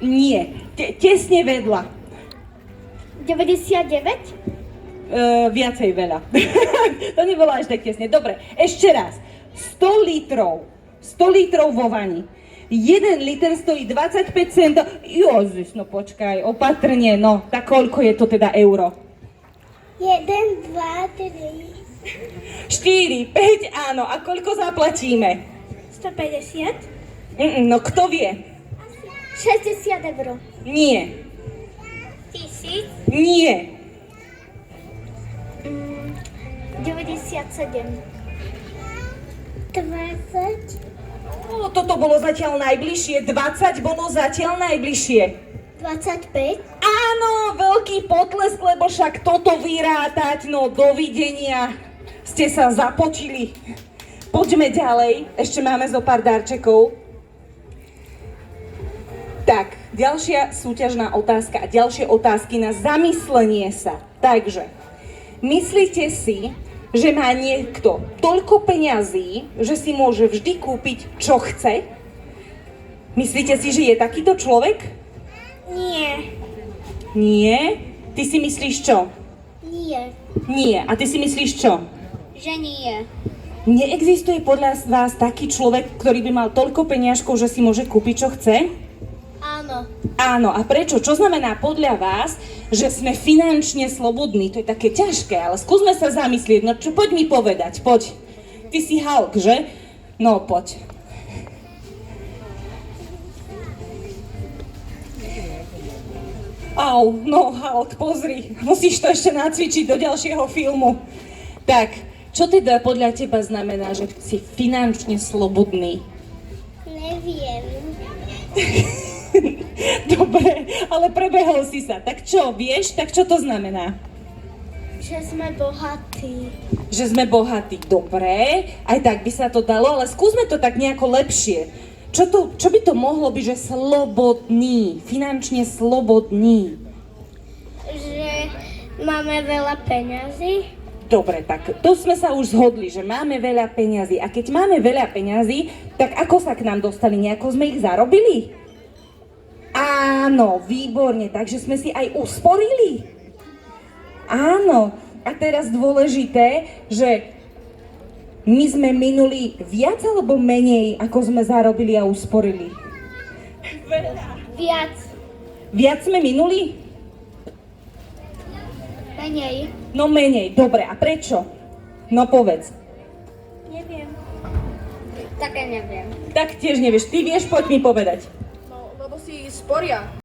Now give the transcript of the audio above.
Nie, tesne vedľa. 99? Viacej veľa. To nebolo až tak tesne. Dobre, ešte raz. 100 litrov. 100 litrov vo vani. 1 liter stojí 25 centov. Jožiš, no počkaj, opatrne, no. Tak koľko je to teda euro? 1, 2, 3. 4, 5, áno. A koľko zaplatíme? 150? No kto vie? 60 euro. Nie. 1000? Nie. 97. 20? No, toto bolo zatiaľ najbližšie. 20 bolo zatiaľ najbližšie. 25? Áno, veľký potlesk, lebo však toto vyrátať, no dovidenia. Ste sa započili. Poďme ďalej, ešte máme zo pár darčekov. Tak, ďalšia súťažná otázka a ďalšie otázky na zamyslenie sa. Takže, myslíte si, že má niekto toľko peňazí, že si môže vždy kúpiť, čo chce? Myslíte si, že je takýto človek? Nie. Nie? Ty si myslíš čo? Nie. Nie. A ty si myslíš čo? Že nie. Neexistuje podľa vás taký človek, ktorý by mal toľko peniažkov, že si môže kúpiť, čo chce? Áno. Áno. A prečo? Čo znamená podľa vás, že sme finančne slobodní? To je také ťažké, ale skúsme sa zamyslieť. No čo, poď mi povedať, poď. Ty si Hulk, že? No, poď. Au, no Hulk, pozri, musíš to ešte nacvičiť do ďalšieho filmu. Tak, čo teda podľa teba znamená, že si finančne slobodný? Neviem. Dobre, ale prebehol si sa. Tak čo, vieš? Tak čo to znamená? Že sme bohatí. Že sme bohatí. Dobre, aj tak by sa to dalo, ale skúsme to tak nejako lepšie. Čo by to mohlo byť, že slobodný, finančne slobodný? Že máme veľa peňazí. Dobre, tak to sme sa už zhodli, že máme veľa peňazí. A keď máme veľa peňazí, tak ako sa k nám dostali? Nejako sme ich zarobili? Áno, výborne, takže sme si aj usporili. Áno, a teraz dôležité, že my sme minuli viac alebo menej, ako sme zarobili a usporili? Viac. Viac sme minuli? Menej. No menej, dobre, a prečo? No povedz. Neviem. Také neviem. Tak tiež nevieš, ty vieš, poď mi povedať. No, lebo si sporia.